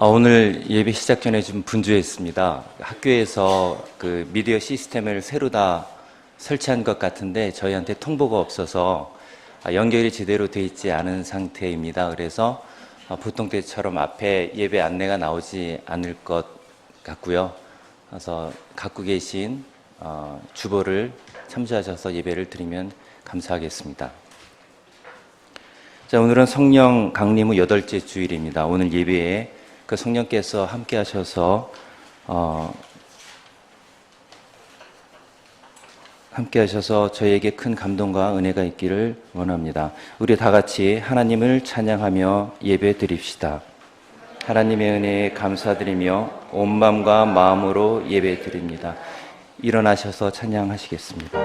오늘 예배 시작 전에 좀 분주했습니다. 학교에서 그 미디어 시스템을 새로 다 설치한 것 같은데 저희한테 통보가 없어서 연결이 제대로 돼 있지 않은 상태입니다. 그래서 보통 때처럼 앞에 예배 안내가 나오지 않을 것 같고요. 그래서 갖고 계신 주보를 참조하셔서 예배를 드리면 감사하겠습니다. 자, 오늘은 성령 강림 후 8째 주일입니다. 오늘 예배에 그 성령께서 함께 하셔서 저희에게 큰 감동과 은혜가 있기를 원합니다. 우리 다 같이 하나님을 찬양하며 예배 드립시다. 하나님의 은혜에 감사드리며 온 마음과 마음으로 예배 드립니다. 일어나셔서 찬양하시겠습니다.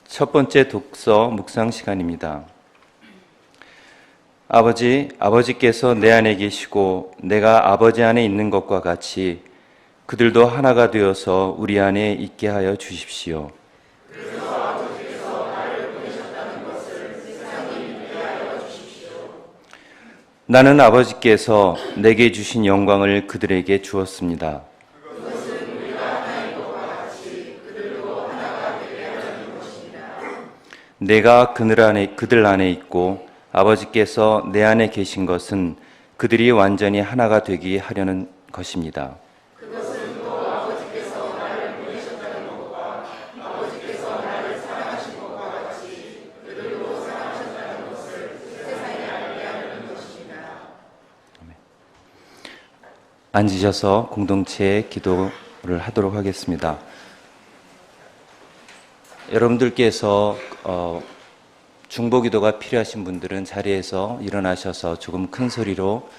첫 번째 독서 묵상 시간입니다. 아버지께서 내 안에 계시고 내가 아버지 안에 있는 것과 같이 그들도 하나가 되어서 우리 안에 있게 하여 주십시오. 그래서 아버지께서 나를 보내셨다는 것을 세상이 믿게 하여 주십시오. 나는 아버지께서 내게 주신 영광을 그들에게 주었습니다. 내가 그들 안에 있고 아버지께서 내 안에 계신 것은 그들이 완전히 하나가 되게 하려는 것입니다. 그것은 또 아버지께서 나를 보내셨다는 것과 아버지께서 나를 사랑하신 것과 같이 그들도 사랑하셨다는 것을 세상에 알게 하려는 것입니다. 앉으셔서 공동체 기도를 하도록 하겠습니다. 여러분들께서 중보기도가 필요하신 분들은 자리에서 일어나셔서 조금 큰 소리로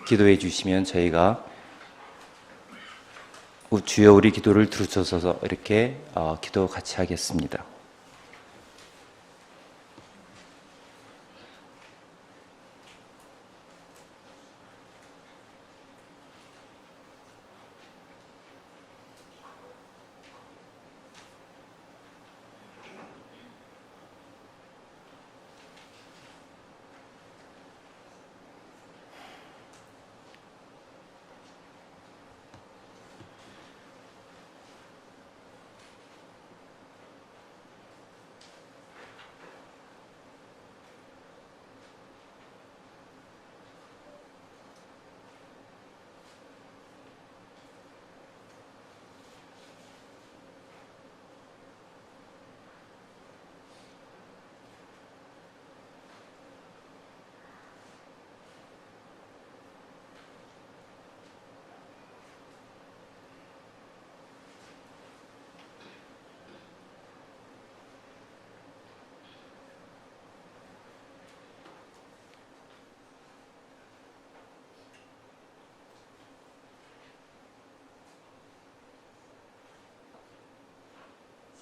기도해 주시면 저희가 주여 우리 기도를 들으셔서 이렇게 기도 같이 하겠습니다.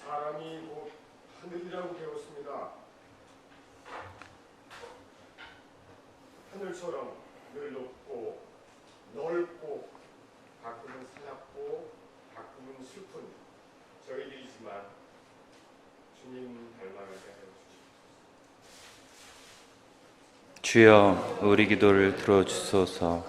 사람이 곧 하늘이라고 배웠습니다. 하늘처럼 늘 높고 넓고 가끔은 사납고 가끔은 슬픈 저희들이지만 주님 닮아가게 하여 주십시오. 주여 우리 기도를 들어주소서.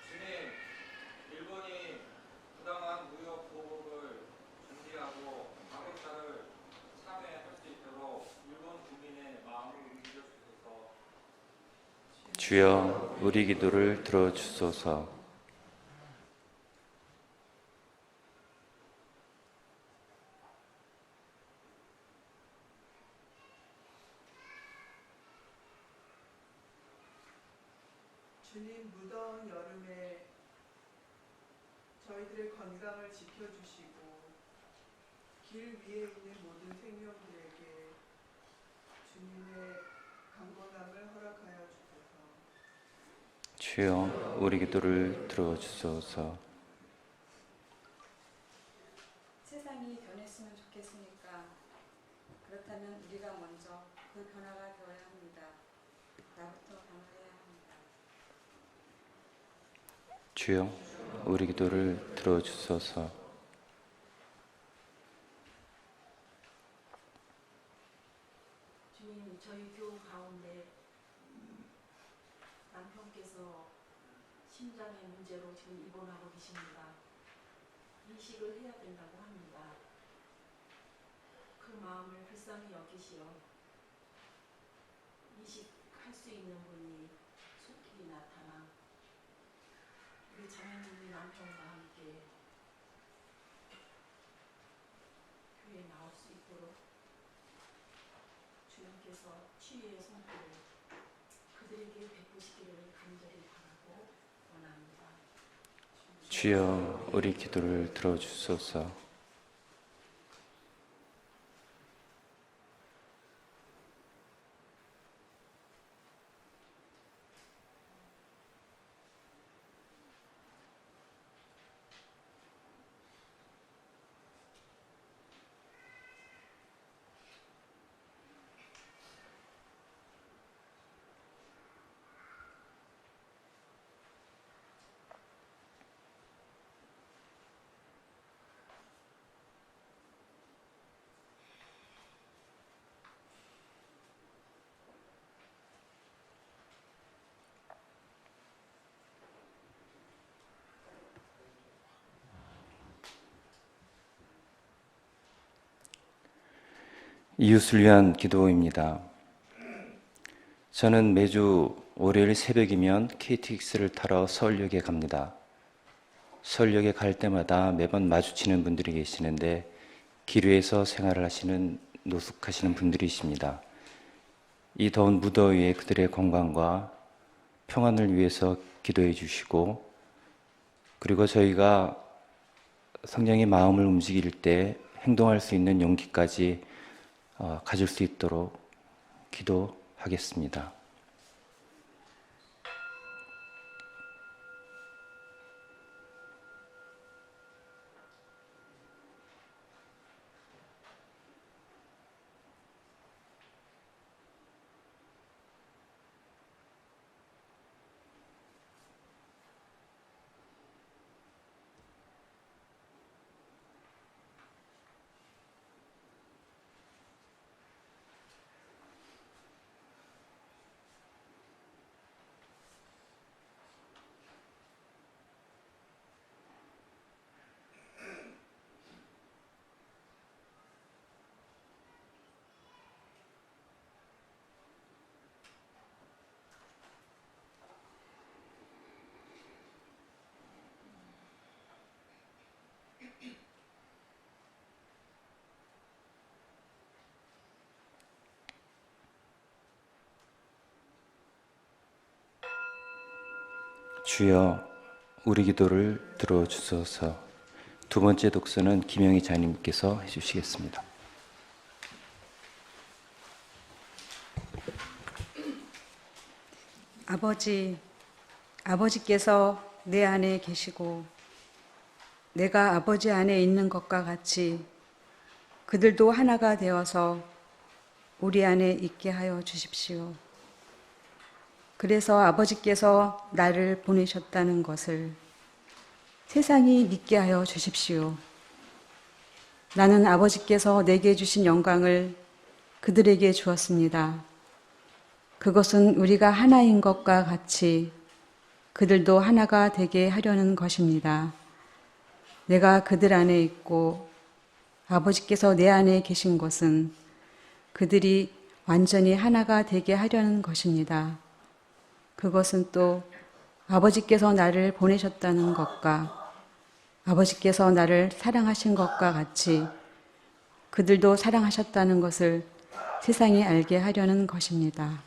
주님, 일본이 부당한 무역 보복을 중지하고 방역사를 참여할 수 있도록 일본 국민의 마음을 움직여주소서. 주여 우리 기도를 들어주소서. 주님, 무더운 여름에 저희들의 건강을 지켜주시고 길 위에 있는 모든 생명들에게 주님의 강건함을 허락하여 주소서. 주여 우리 기도를 들어주소서. 세상이 변했으면 좋겠으니까 그렇다면 우리가 먼저 그 변화가 되어야 합니다. 나부터 변화해야 합니다. 주여 우리 기도를 들어주소서. 주님, 저희 교우 가운데 남편께서 심장의 문제로 지금 입원하고 계십니다. 이식을 해야 된다고 합니다. 그 마음을 불쌍히 여기시어 이식할 수 있는 분이 속히 나타나 우리 자매님의 남편과 함께 교회에 나올 수 있도록 주님께서 치유의 손길을 그들에게 베푸시기를 간절히 바라고 원합니다. 주여 우리 기도를 들어주소서. 이웃을 위한 기도입니다. 저는 매주 월요일 새벽이면 KTX를 타러 서울역에 갑니다. 서울역에 갈 때마다 매번 마주치는 분들이 계시는데 길 위에서 생활을 하시는 노숙하시는 분들이십니다. 이 더운 무더위에 그들의 건강과 평안을 위해서 기도해 주시고, 그리고 저희가 성령의 마음을 움직일 때 행동할 수 있는 용기까지 가질 수 있도록 기도하겠습니다. 주여 우리 기도를 들어주소서. 두 번째 독서는 김영희 자님께서 해주시겠습니다. 아버지께서 내 안에 계시고 내가 아버지 안에 있는 것과 같이 그들도 하나가 되어서 우리 안에 있게 하여 주십시오. 그래서 아버지께서 나를 보내셨다는 것을 세상이 믿게 하여 주십시오. 나는 아버지께서 내게 주신 영광을 그들에게 주었습니다. 그것은 우리가 하나인 것과 같이 그들도 하나가 되게 하려는 것입니다. 내가 그들 안에 있고 아버지께서 내 안에 계신 것은 그들이 완전히 하나가 되게 하려는 것입니다. 그것은 또 아버지께서 나를 보내셨다는 것과 아버지께서 나를 사랑하신 것과 같이 그들도 사랑하셨다는 것을 세상이 알게 하려는 것입니다.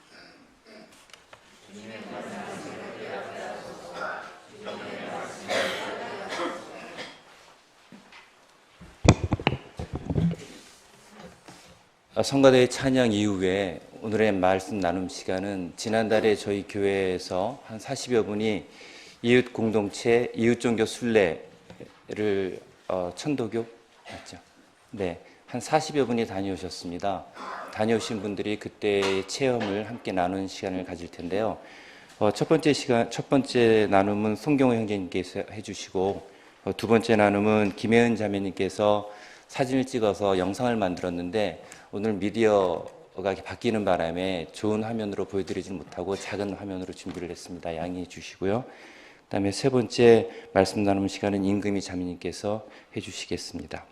성가대 찬양 이후에 오늘의 말씀 나눔 시간은 지난달에 저희 교회에서 한 40여 분이 이웃 공동체, 이웃 종교 순례를 천도교 맞죠? 네, 한 40여 분이 다녀오셨습니다. 다녀오신 분들이 그때의 체험을 함께 나누는 시간을 가질 텐데요. 첫 번째 나눔은 송경호 형제님께서 해주시고 두 번째 나눔은 김혜은 자매님께서 사진을 찍어서 영상을 만들었는데 오늘 미디어가 바뀌는 바람에 좋은 화면으로 보여드리지 못하고 작은 화면으로 준비를 했습니다. 양해해 주시고요. 그다음에 세 번째 말씀 나누는 시간은 임금희 자매님께서 해주시겠습니다.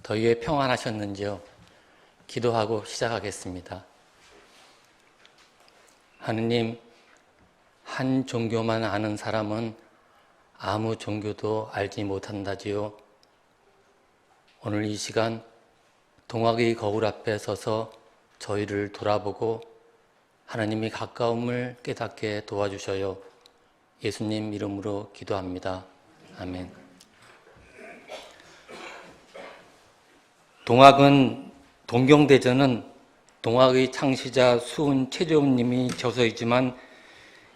더위에 평안하셨는지요? 기도하고 시작하겠습니다. 하느님, 한 종교만 아는 사람은 아무 종교도 알지 못한다지요. 오늘 이 시간 동학의 거울 앞에 서서 저희를 돌아보고 하나님이 가까움을 깨닫게 도와주셔요. 예수님 이름으로 기도합니다. 아멘. 동경대전은 동학의 창시자 수훈 최재훈님이 저서이지만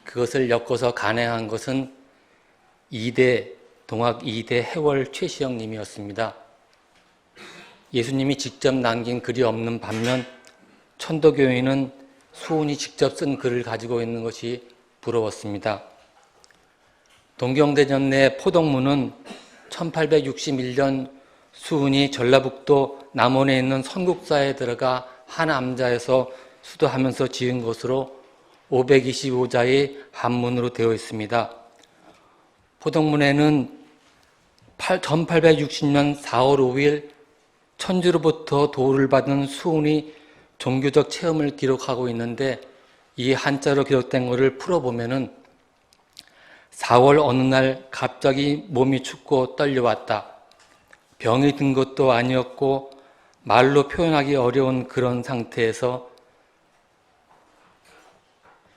그것을 엮어서 간행한 것은 동학 2대 해월 최시영님이었습니다. 예수님이 직접 남긴 글이 없는 반면 천도교회는 수훈이 직접 쓴 글을 가지고 있는 것이 부러웠습니다. 동경대전 내 포덕문은 1861년 수훈이 전라북도 남원에 있는 선국사에 들어가 한 암자에서 수도하면서 지은 것으로 525자의 한문으로 되어 있습니다. 포덕문에는 1860년 4월 5일 천주로부터 도를 받은 수훈이 종교적 체험을 기록하고 있는데 이 한자로 기록된 것을 풀어보면은 4월 어느 날 갑자기 몸이 춥고 떨려왔다. 병이 든 것도 아니었고 말로 표현하기 어려운 그런 상태에서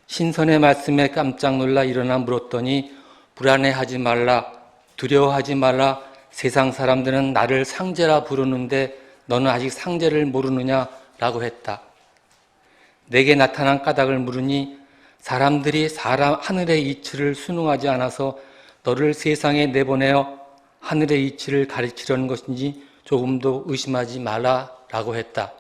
신선의 말씀에 깜짝 놀라 일어나 물었더니 불안해하지 말라, 두려워하지 말라, 세상 사람들은 나를 상제라 부르는데 너는 아직 상제를 모르느냐? 라고 했다. 내게 나타난 까닭을 물으니 사람들이 하늘의 이치를 순응하지 않아서 너를 세상에 내보내어 하늘의 이치를 가르치려는 것인지 조금도 의심하지 말라 라고 했다.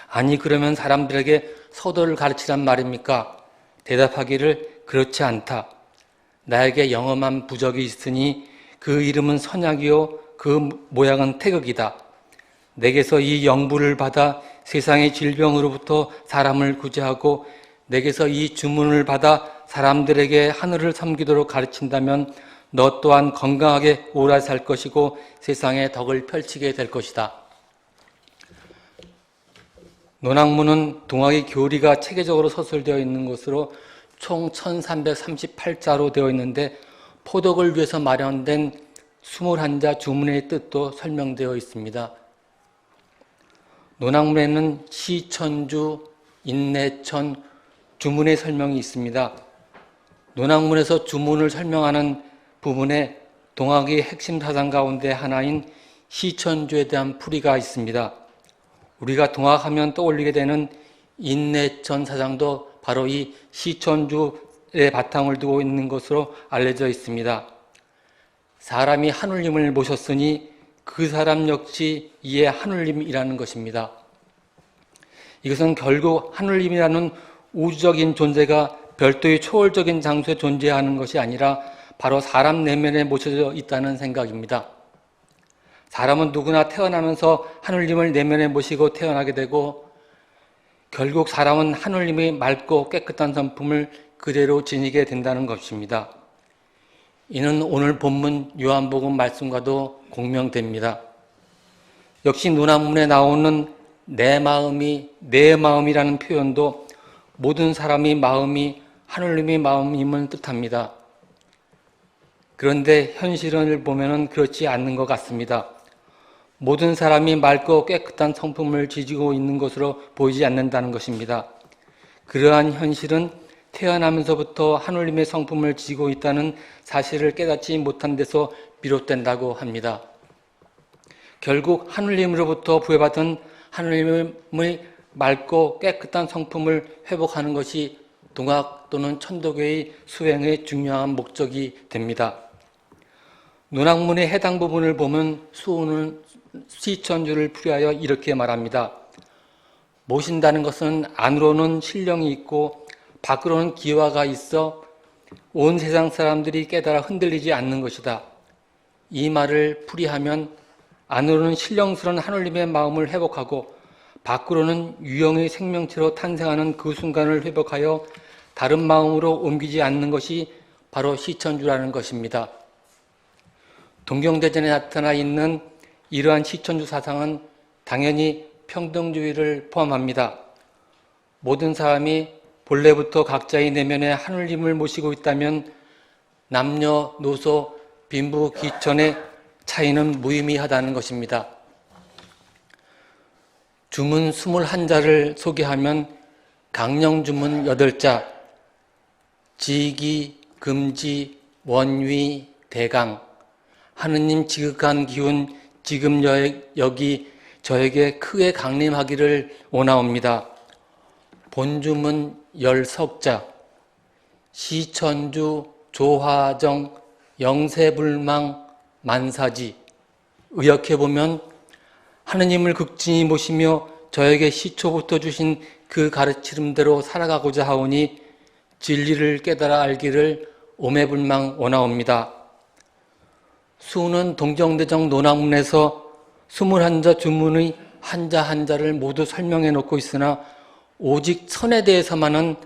아니 그러면 사람들에게 서도를 가르치란 말입니까? 대답하기를 그렇지 않다. 나에게 영험한 부적이 있으니 그 이름은 선약이요 그 모양은 태극이다. 내게서 이 영부를 받아 세상의 질병으로부터 사람을 구제하고 내게서 이 주문을 받아 사람들에게 하늘을 섬기도록 가르친다면 너 또한 건강하게 오래 살 것이고 세상에 덕을 펼치게 될 것이다. 논학문은 동학의 교리가 체계적으로 서술되어 있는 것으로 총 1338자로 되어 있는데 포독을 위해서 마련된 21자 주문의 뜻도 설명되어 있습니다. 논학문에는 시천주, 인내천, 주문의 설명이 있습니다. 논학문에서 주문을 설명하는 부분에 동학의 핵심 사상 가운데 하나인 시천주에 대한 풀이가 있습니다. 우리가 동학하면 떠올리게 되는 인내천 사상도 바로 이 시천주의 바탕을 두고 있는 것으로 알려져 있습니다. 사람이 하느님을 모셨으니 그 사람 역시 이에 하느님이라는 것입니다. 이것은 결국 하느님이라는 우주적인 존재가 별도의 초월적인 장소에 존재하는 것이 아니라 바로 사람 내면에 모셔져 있다는 생각입니다. 사람은 누구나 태어나면서 하느님을 내면에 모시고 태어나게 되고 결국 사람은 하느님의 맑고 깨끗한 성품을 그대로 지니게 된다는 것입니다. 이는 오늘 본문 요한복음 말씀과도 공명됩니다. 역시 논학문에 나오는 내 마음이라는 표현도 모든 사람의 마음이 하느님의 마음임을 뜻합니다. 그런데 현실을 보면 그렇지 않는 것 같습니다. 모든 사람이 맑고 깨끗한 성품을 지니고 있는 것으로 보이지 않는다는 것입니다. 그러한 현실은 태어나면서부터 하느님의 성품을 지니고 있다는 사실을 깨닫지 못한 데서 비롯된다고 합니다. 결국 하느님으로부터 부여받은 하느님의 맑고 깨끗한 성품을 회복하는 것이 동학 또는 천도교의 수행의 중요한 목적이 됩니다. 논학문의 해당 부분을 보면 수훈은 시천주를 풀이하여 이렇게 말합니다. 모신다는 것은 안으로는 신령이 있고 밖으로는 기화가 있어 온 세상 사람들이 깨달아 흔들리지 않는 것이다. 이 말을 풀이하면 안으로는 신령스러운 하느님의 마음을 회복하고 밖으로는 유형의 생명체로 탄생하는 그 순간을 회복하여 다른 마음으로 옮기지 않는 것이 바로 시천주라는 것입니다. 동경대전에 나타나 있는 이러한 시천주 사상은 당연히 평등주의를 포함합니다. 모든 사람이 본래부터 각자의 내면에 하느님을 모시고 있다면 남녀노소, 빈부, 귀천의 차이는 무의미하다는 것입니다. 주문 21자를 소개하면 강령주문 8자, 지기, 금지, 원위, 대강, 하느님 지극한 기운 지금 여기 저에게 크게 강림하기를 원하옵니다. 본주문 10석자, 시천주, 조화정, 영세불망, 만사지. 의역해보면 하느님을 극진히 모시며 저에게 시초부터 주신 그 가르침대로 살아가고자 하오니 진리를 깨달아 알기를 오매불망 원하옵니다. 수훈은 동정대정 논학문에서 21자 주문의 한자 한자를 모두 설명해 놓고 있으나 오직 선에 대해서만은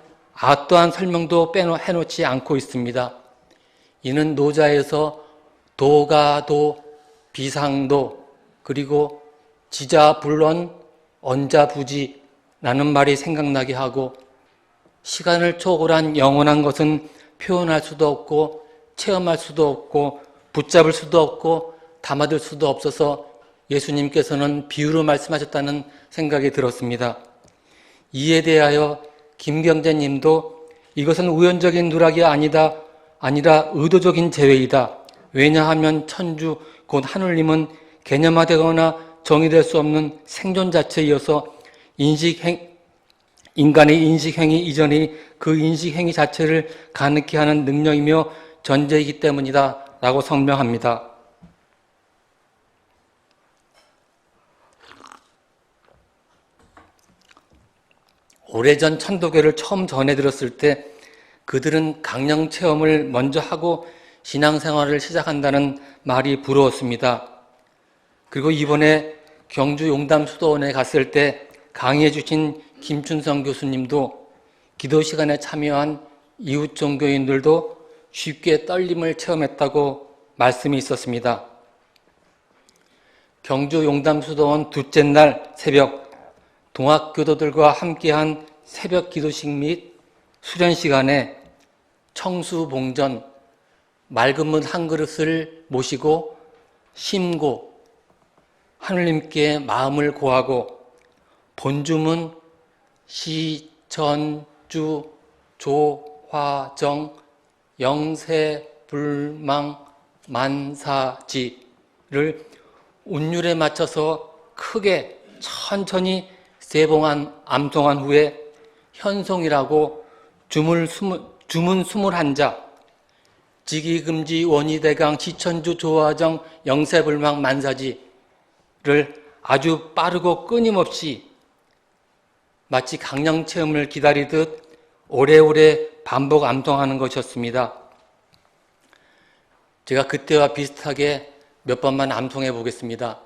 어떠한 설명도 해놓지 않고 있습니다. 이는 노자에서 도가도, 비상도, 그리고 지자불론, 언자부지라는 말이 생각나게 하고, 시간을 초월한 영원한 것은 표현할 수도 없고 체험할 수도 없고 붙잡을 수도 없고 담아둘 수도 없어서 예수님께서는 비유로 말씀하셨다는 생각이 들었습니다. 이에 대하여 김경재 님도 이것은 우연적인 누락이 아니라 의도적인 제외이다. 왜냐하면 천주 곧 하늘님은 개념화되거나 정의될 수 없는 생존 자체이어서 인간의 인식행위 이전이 그 인식행위 자체를 가능케 하는 능력이며 전제이기 때문이다 라고 설명합니다. 오래전 천도교를 처음 전해들었을 때 그들은 강령 체험을 먼저 하고 신앙생활을 시작한다는 말이 부러웠습니다. 그리고 이번에 경주 용담수도원에 갔을 때 강의해 주신 김춘성 교수님도 기도 시간에 참여한 이웃 종교인들도 쉽게 떨림을 체험했다고 말씀이 있었습니다. 경주 용담수도원 둘째 날 새벽 동학교도들과 함께한 새벽 기도식 및 수련 시간에 청수봉전, 맑은 물 한 그릇을 모시고 심고 하느님께 마음을 고하고 본주문 시천주 조화정 영세불망 만사지를 운율에 맞춰서 크게 천천히 암송한 후에 현송이라고 주문 21자 지기금지 원희대강 시천주 조화정 영세불망 만사지를 아주 빠르고 끊임없이 마치 강령체험을 기다리듯 오래오래 반복 암송하는 것이었습니다. 제가 그때와 비슷하게 몇 번만 암송해 보겠습니다.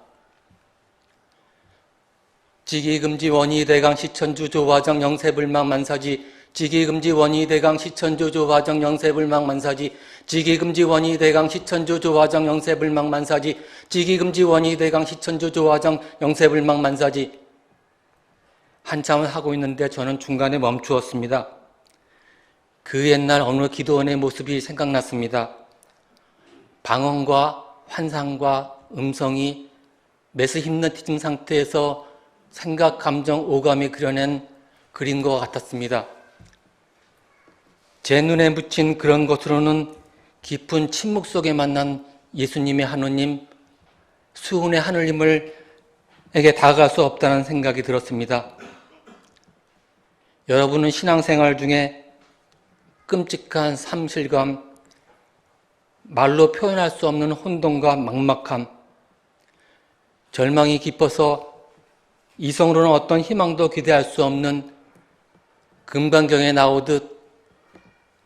지기금지 원희대강 시천주 조화정 영세불망 만사지 지기금지 원희대강 시천주 조화정 영세불망 만사지 지기금지 원희대강 시천주 조화정 영세불망 만사지 지기금지 원희대강 시천주 조화정 영세불망 만사지 한참을 하고 있는데 저는 중간에 멈추었습니다. 그 옛날 어느 기도원의 모습이 생각났습니다. 방언과 환상과 음성이 메스 히프노티즘 상태에서 생각, 감정, 오감이 그려낸 그림과 같았습니다. 제 눈에 묻힌 그런 것으로는 깊은 침묵 속에 만난 예수님의 하느님, 수훈의 하느님에게 다가갈 수 없다는 생각이 들었습니다. 여러분은 신앙생활 중에 끔찍한 상실감, 말로 표현할 수 없는 혼돈과 막막함, 절망이 깊어서 이성으로는 어떤 희망도 기대할 수 없는 금강경에 나오듯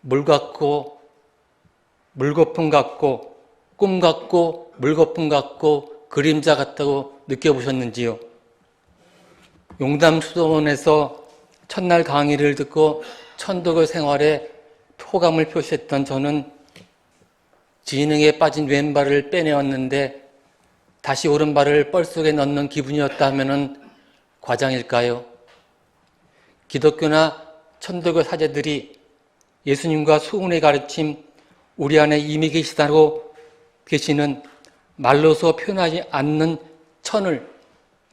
물 같고 물거품 같고 꿈 같고 물거품 같고 그림자 같다고 느껴보셨는지요? 용담수도원에서 첫날 강의를 듣고 천도교 생활에 호감을 표시했던 저는 지능에 빠진 왼발을 빼내었는데 다시 오른발을 뻘속에 넣는 기분이었다면 과장일까요? 기독교나 천도교 사제들이 예수님과 수훈의 가르침, 우리 안에 이미 계시다고 계시는 말로서 표현하지 않는 천을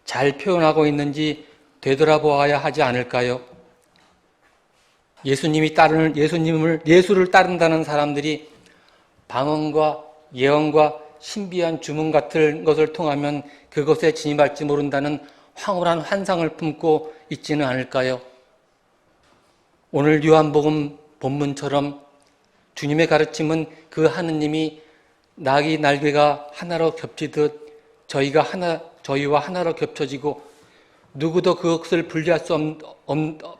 잘 표현하고 있는지 되돌아보아야 하지 않을까요? 예수를 따른다는 사람들이 방언과 예언과 신비한 주문 같은 것을 통하면 그것에 진입할지 모른다는 황홀한 환상을 품고 있지는 않을까요? 오늘 요한복음 본문처럼 주님의 가르침은 그 하느님이 낙이 날개가 하나로 겹치듯 저희와 하나로 겹쳐지고 누구도 그것을 분리할 수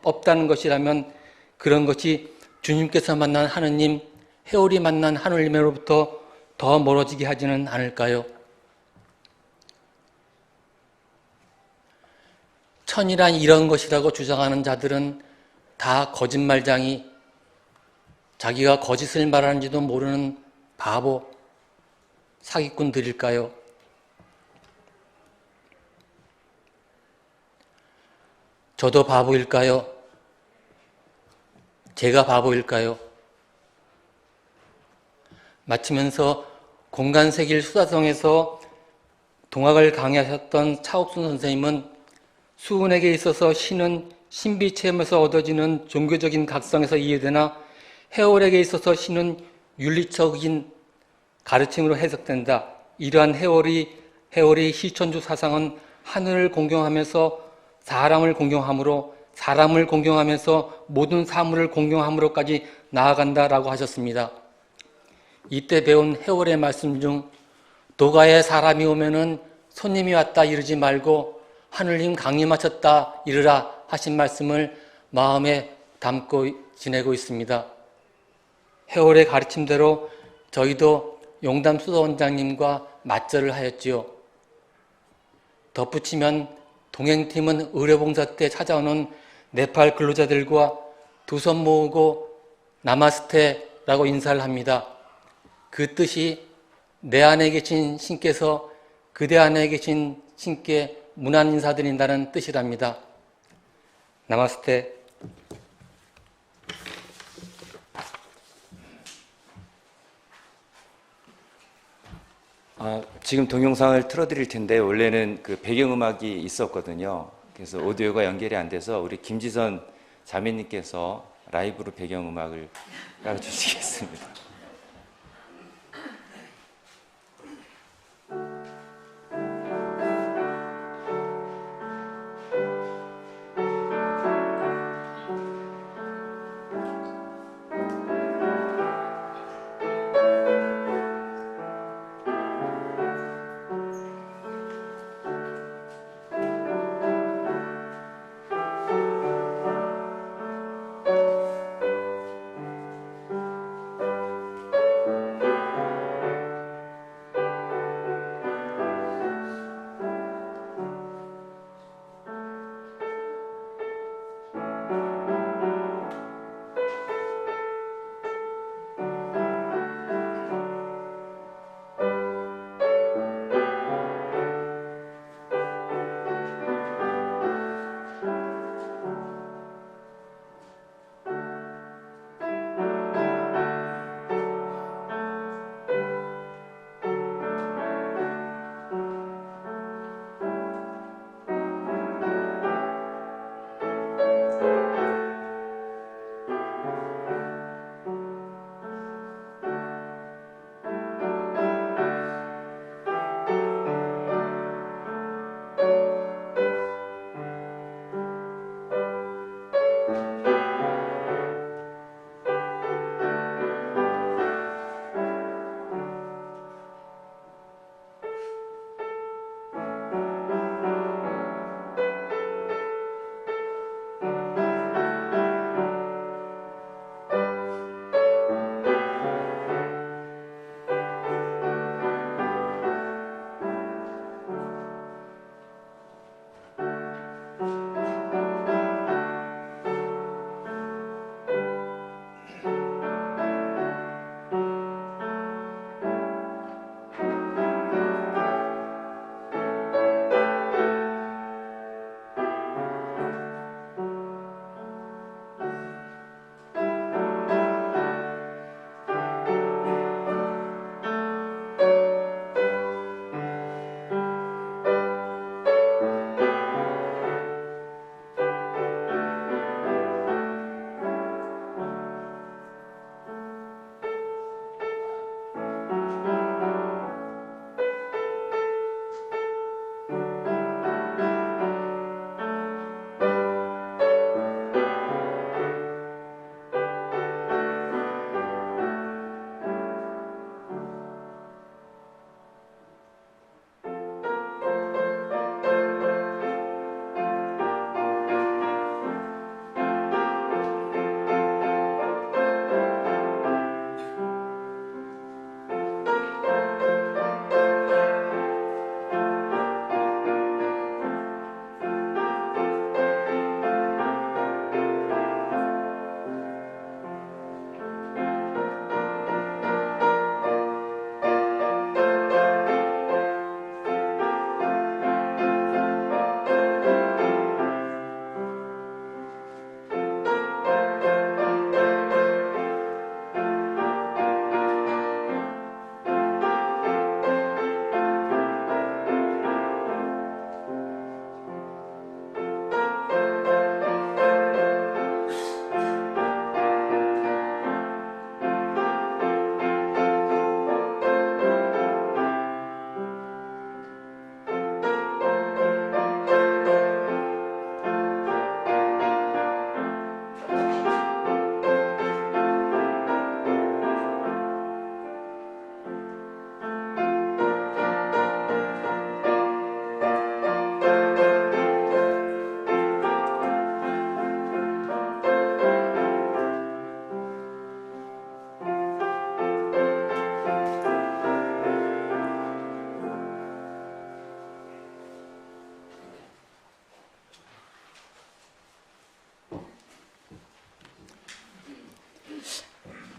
없다는 것이라면 그런 것이 주님께서 만난 하느님, 회오리 만난 하느님으로부터 더 멀어지게 하지는 않을까요? 천이란 이런 것이라고 주장하는 자들은 다 거짓말쟁이, 자기가 거짓을 말하는지도 모르는 바보, 사기꾼들일까요? 저도 바보일까요? 제가 바보일까요? 마치면서 공간세길 수다성에서 동학을 강의하셨던 차옥순 선생님은 수훈에게 있어서 신은 신비체험에서 얻어지는 종교적인 각성에서 이해되나 해월에게 있어서 신은 윤리적인 가르침으로 해석된다. 이러한 해월이 시천주 사상은 하늘을 공경하면서 사람을 공경함으로 사람을 공경하면서 모든 사물을 공경함으로까지 나아간다라고 하셨습니다. 이때 배운 해월의 말씀 중 도가에 사람이 오면은 손님이 왔다 이르지 말고 하늘님 강림 마쳤다 이르라 하신 말씀을 마음에 담고 지내고 있습니다. 해월의 가르침대로 저희도 용담 수도원장님과 맞절을 하였지요. 덧붙이면 동행팀은 의료봉사 때 찾아오는 네팔 근로자들과 두 손 모으고 나마스테라고 인사를 합니다. 그 뜻이 내 안에 계신 신께서 그대 안에 계신 신께 문안 인사드린다는 뜻이랍니다. 나마스테. 지금 동영상을 틀어드릴 텐데 원래는 그 배경음악이 있었거든요. 그래서 오디오가 연결이 안 돼서 우리 김지선 자매님께서 라이브로 배경음악을 깔아주시겠습니다.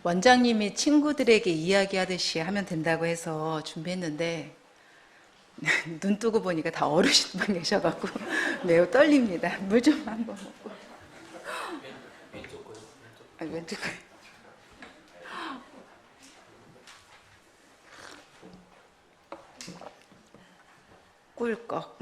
원장님이 친구들에게 이야기하듯이 하면 된다고 해서 준비했는데 눈 뜨고 보니까 다 어르신만 계셔갖고 매우 떨립니다. 물 좀 한번 먹고. 왼쪽 거요. 꿀꺽.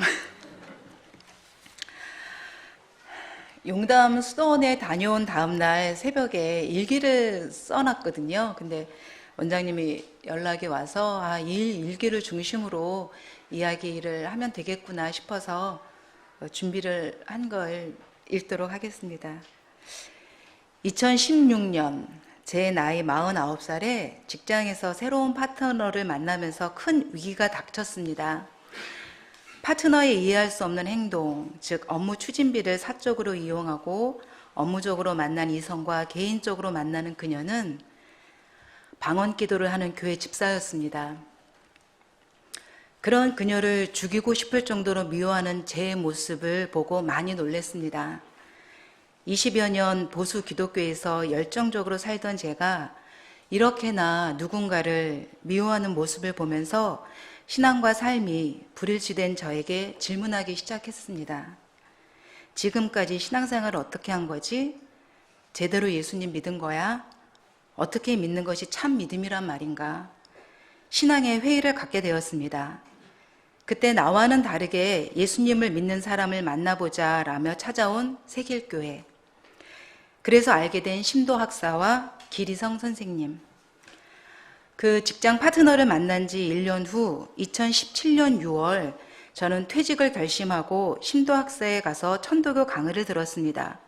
용담 수도원에 다녀온 다음 날 새벽에 일기를 써놨거든요. 근데 원장님이 연락이 와서 이 일기를 중심으로 이야기를 하면 되겠구나 싶어서 준비를 한 걸 읽도록 하겠습니다. 2016년 제 나이 49살에 직장에서 새로운 파트너를 만나면서 큰 위기가 닥쳤습니다. 파트너의 이해할 수 없는 행동, 즉 업무 추진비를 사적으로 이용하고 업무적으로 만난 이성과 개인적으로 만나는 그녀는 방언 기도를 하는 교회 집사였습니다. 그런 그녀를 죽이고 싶을 정도로 미워하는 제 모습을 보고 많이 놀랐습니다. 20여 년 보수 기독교에서 열정적으로 살던 제가 이렇게나 누군가를 미워하는 모습을 보면서 신앙과 삶이 불일치된 저에게 질문하기 시작했습니다. 지금까지 신앙생활을 어떻게 한 거지? 제대로 예수님 믿은 거야? 어떻게 믿는 것이 참 믿음이란 말인가? 신앙의 회의를 갖게 되었습니다. 그때 나와는 다르게 예수님을 믿는 사람을 만나보자 라며 찾아온 세길교회. 그래서 알게 된 심도학사와 기리성 선생님. 그 직장 파트너를 만난 지 1년 후 2017년 6월 저는 퇴직을 결심하고 심도학사에 가서 천도교 강의를 들었습니다.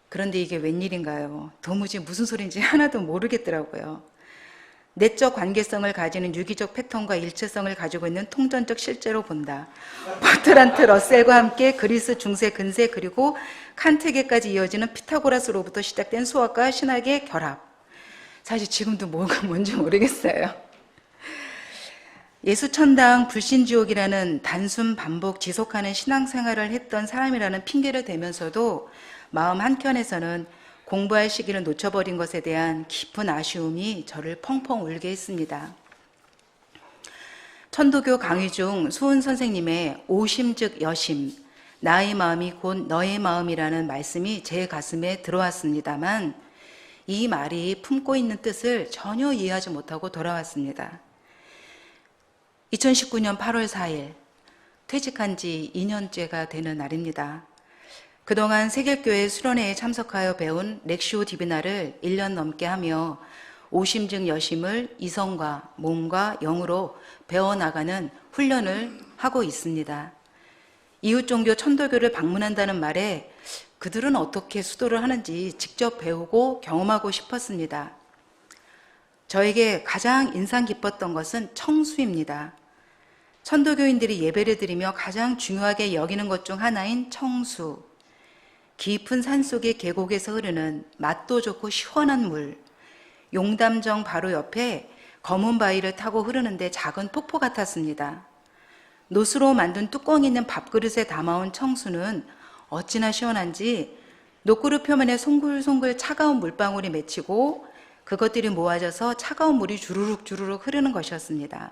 그런데 이게 웬일인가요? 도무지 무슨 소린지 하나도 모르겠더라고요. 내적 관계성을 가지는 유기적 패턴과 일체성을 가지고 있는 통전적 실제로 본다. 버트란트 러셀과 함께 그리스 중세 근세 그리고 칸트에게까지 이어지는 피타고라스로부터 시작된 수학과 신학의 결합. 사실 지금도 뭐가 뭔지 모르겠어요. 예수천당 불신지옥이라는 단순 반복 지속하는 신앙생활을 했던 사람이라는 핑계를 대면서도 마음 한켠에서는 공부할 시기를 놓쳐버린 것에 대한 깊은 아쉬움이 저를 펑펑 울게 했습니다. 천도교 강의 중 수은 선생님의 오심 즉 여심, 나의 마음이 곧 너의 마음이라는 말씀이 제 가슴에 들어왔습니다만 이 말이 품고 있는 뜻을 전혀 이해하지 못하고 돌아왔습니다. 2019년 8월 4일, 퇴직한 지 2년째가 되는 날입니다. 그동안 세길교회 수련회에 참석하여 배운 렉시오 디비나를 1년 넘게 하며 오심 즉 여심을 이성과 몸과 영으로 배워나가는 훈련을 하고 있습니다. 이웃종교 천도교를 방문한다는 말에 그들은 어떻게 수도를 하는지 직접 배우고 경험하고 싶었습니다. 저에게 가장 인상 깊었던 것은 청수입니다. 천도교인들이 예배를 드리며 가장 중요하게 여기는 것 중 하나인 청수. 깊은 산속의 계곡에서 흐르는 맛도 좋고 시원한 물. 용담정 바로 옆에 검은 바위를 타고 흐르는데 작은 폭포 같았습니다. 노스로 만든 뚜껑이 있는 밥그릇에 담아온 청수는 어찌나 시원한지 녹그릇 표면에 송글송글 차가운 물방울이 맺히고 그것들이 모아져서 차가운 물이 주르륵 주르륵 흐르는 것이었습니다.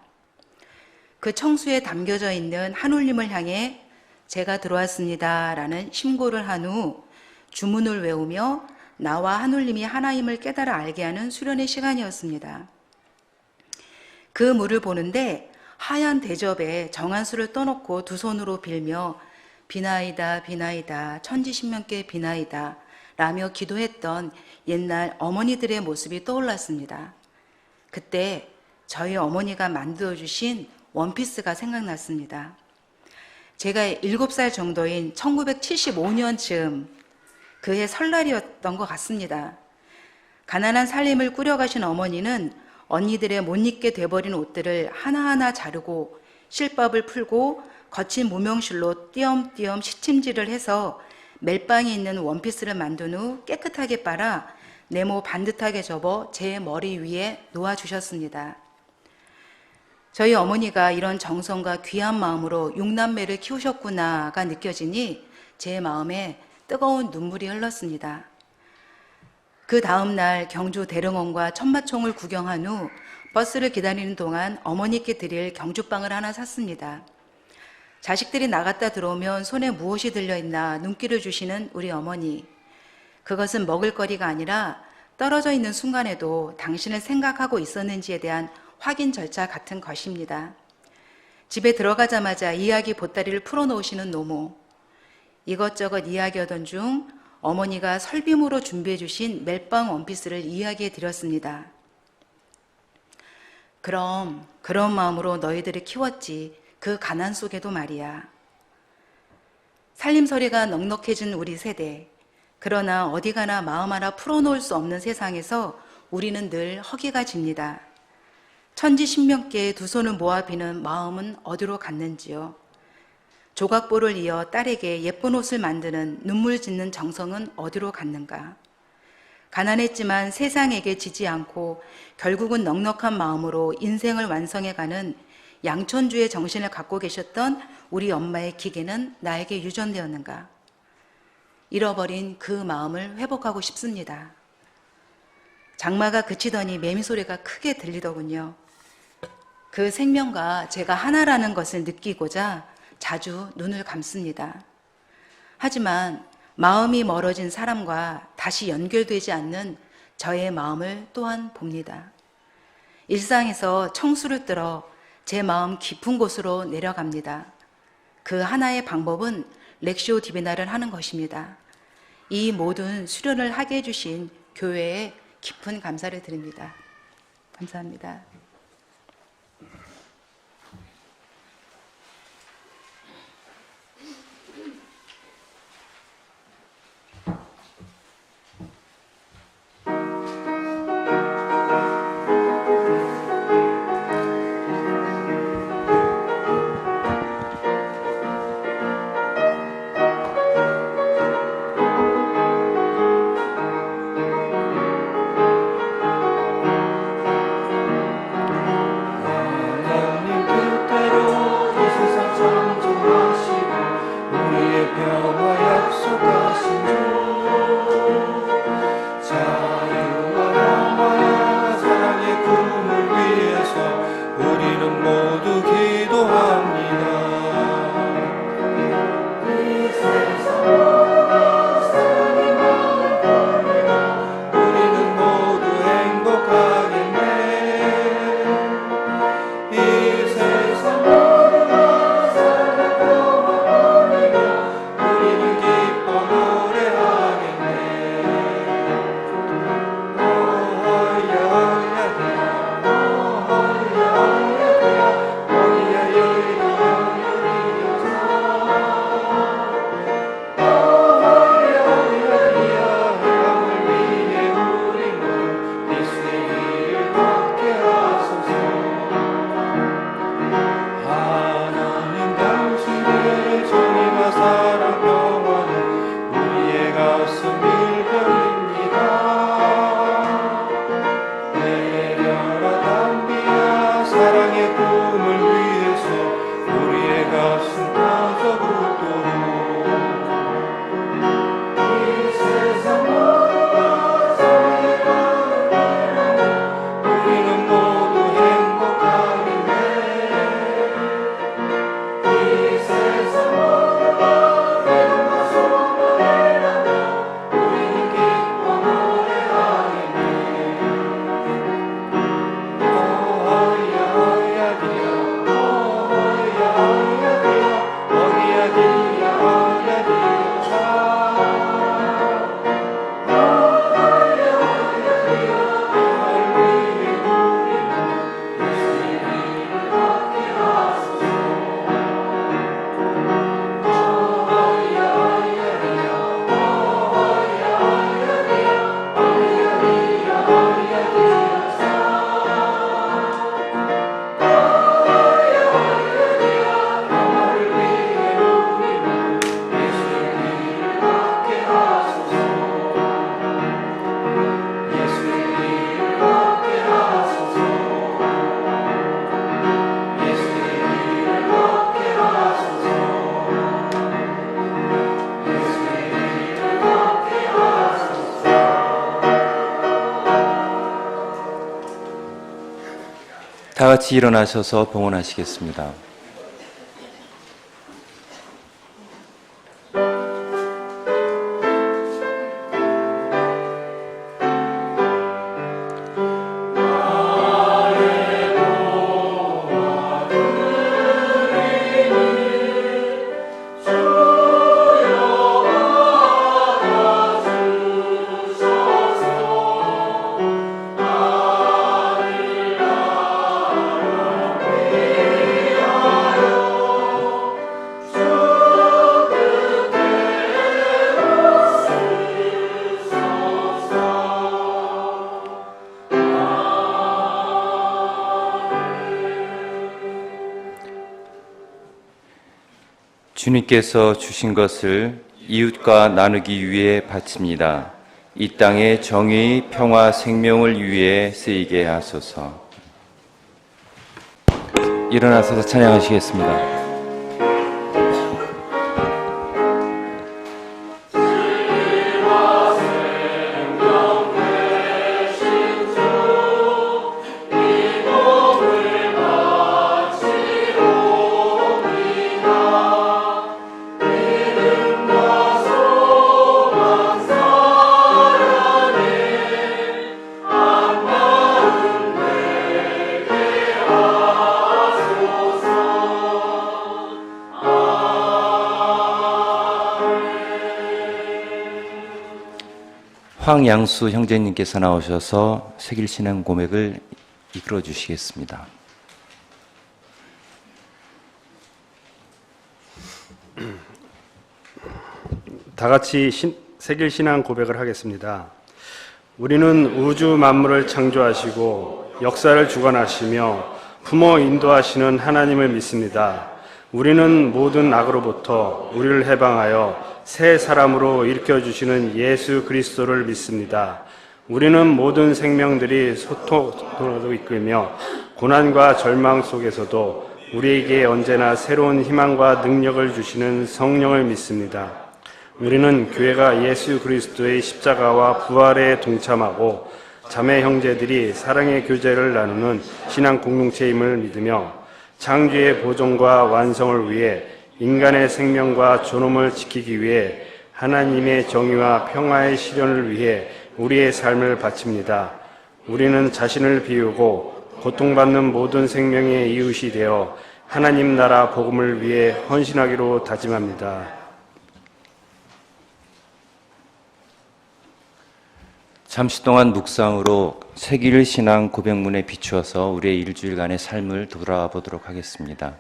그 청수에 담겨져 있는 한울림을 향해 제가 들어왔습니다 라는 신고를 한 후 주문을 외우며 나와 한울림이 하나임을 깨달아 알게 하는 수련의 시간이었습니다. 그 물을 보는데 하얀 대접에 정한수를 떠놓고 두 손으로 빌며 비나이다 비나이다 천지신명께 비나이다 라며 기도했던 옛날 어머니들의 모습이 떠올랐습니다. 그때 저희 어머니가 만들어주신 원피스가 생각났습니다. 제가 7살 정도인 1975년쯤 그해 설날이었던 것 같습니다. 가난한 살림을 꾸려가신 어머니는 언니들의 못 입게 돼버린 옷들을 하나하나 자르고 실밥을 풀고 거친 무명실로 띄엄띄엄 시침질을 해서 멜빵에 있는 원피스를 만든 후 깨끗하게 빨아 네모 반듯하게 접어 제 머리 위에 놓아주셨습니다. 저희 어머니가 이런 정성과 귀한 마음으로 6남매를 키우셨구나가 느껴지니 제 마음에 뜨거운 눈물이 흘렀습니다. 그 다음 날 경주 대릉원과 천마총을 구경한 후 버스를 기다리는 동안 어머니께 드릴 경주빵을 하나 샀습니다. 자식들이 나갔다 들어오면 손에 무엇이 들려있나 눈길을 주시는 우리 어머니. 그것은 먹을거리가 아니라 떨어져 있는 순간에도 당신을 생각하고 있었는지에 대한 확인 절차 같은 것입니다. 집에 들어가자마자 이야기 보따리를 풀어놓으시는 노모. 이것저것 이야기하던 중 어머니가 설빔으로 준비해 주신 멜빵 원피스를 이야기해 드렸습니다. 그럼 그런 마음으로 너희들을 키웠지. 그 가난 속에도 말이야. 살림살이가 넉넉해진 우리 세대. 그러나 어디 가나 마음 하나 풀어놓을 수 없는 세상에서 우리는 늘 허기가 집니다. 천지신명께 두 손을 모아 비는 마음은 어디로 갔는지요. 조각보를 이어 딸에게 예쁜 옷을 만드는 눈물 짓는 정성은 어디로 갔는가. 가난했지만 세상에게 지지 않고 결국은 넉넉한 마음으로 인생을 완성해가는 양천주의 정신을 갖고 계셨던 우리 엄마의 기계는 나에게 유전되었는가. 잃어버린 그 마음을 회복하고 싶습니다. 장마가 그치더니 매미 소리가 크게 들리더군요. 그 생명과 제가 하나라는 것을 느끼고자 자주 눈을 감습니다. 하지만 마음이 멀어진 사람과 다시 연결되지 않는 저의 마음을 또한 봅니다. 일상에서 청수를 들어 제 마음 깊은 곳으로 내려갑니다. 그 하나의 방법은 렉시오 디비나를 하는 것입니다. 이 모든 수련을 하게 해주신 교회에 깊은 감사를 드립니다. 감사합니다. 우리는 같이 일어나셔서 봉헌하시겠습니다. 주님께서 주신 것을 이웃과 나누기 위해 바칩니다. 이 땅에 정의, 평화, 생명을 위해 쓰이게 하소서. 일어나서 찬양하시겠습니다. 황양수 형제님께서 나오셔서 세길신앙 고백을 이끌어 주시겠습니다. 다 같이 세길신앙 고백을 하겠습니다. 우리는 우주 만물을 창조하시고 역사를 주관하시며 품어 인도하시는 하나님을 믿습니다. 우리는 모든 악으로부터 우리를 해방하여 새 사람으로 일으켜주시는 예수 그리스도를 믿습니다. 우리는 모든 생명들이 소토로 이끌며 고난과 절망 속에서도 우리에게 언제나 새로운 희망과 능력을 주시는 성령을 믿습니다. 우리는 교회가 예수 그리스도의 십자가와 부활에 동참하고 자매 형제들이 사랑의 교제를 나누는 신앙 공동체임을 믿으며 창조의 보존과 완성을 위해 인간의 생명과 존엄을 지키기 위해 하나님의 정의와 평화의 실현을 위해 우리의 삶을 바칩니다. 우리는 자신을 비우고 고통받는 모든 생명의 이웃이 되어 하나님 나라 복음을 위해 헌신하기로 다짐합니다. 잠시 동안 묵상으로 세길 신앙 고백문에 비추어서 우리의 일주일간의 삶을 돌아보도록 하겠습니다.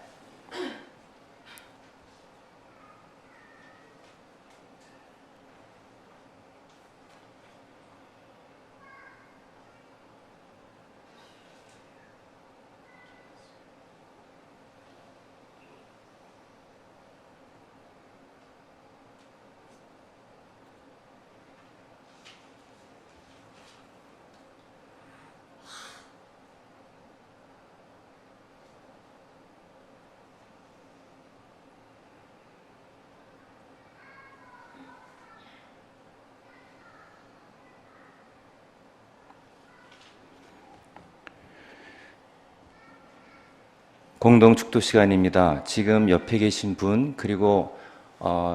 공동 축도 시간입니다. 지금 옆에 계신 분, 그리고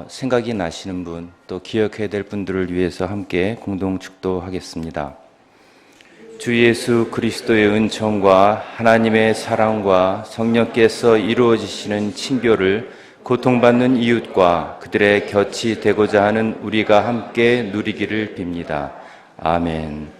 생각이 나시는 분, 또 기억해야 될 분들을 위해서 함께 공동 축도하겠습니다. 주 예수 그리스도의 은총과 하나님의 사랑과 성령께서 이루어지시는 친교를 고통받는 이웃과 그들의 곁이 되고자 하는 우리가 함께 누리기를 빕니다. 아멘.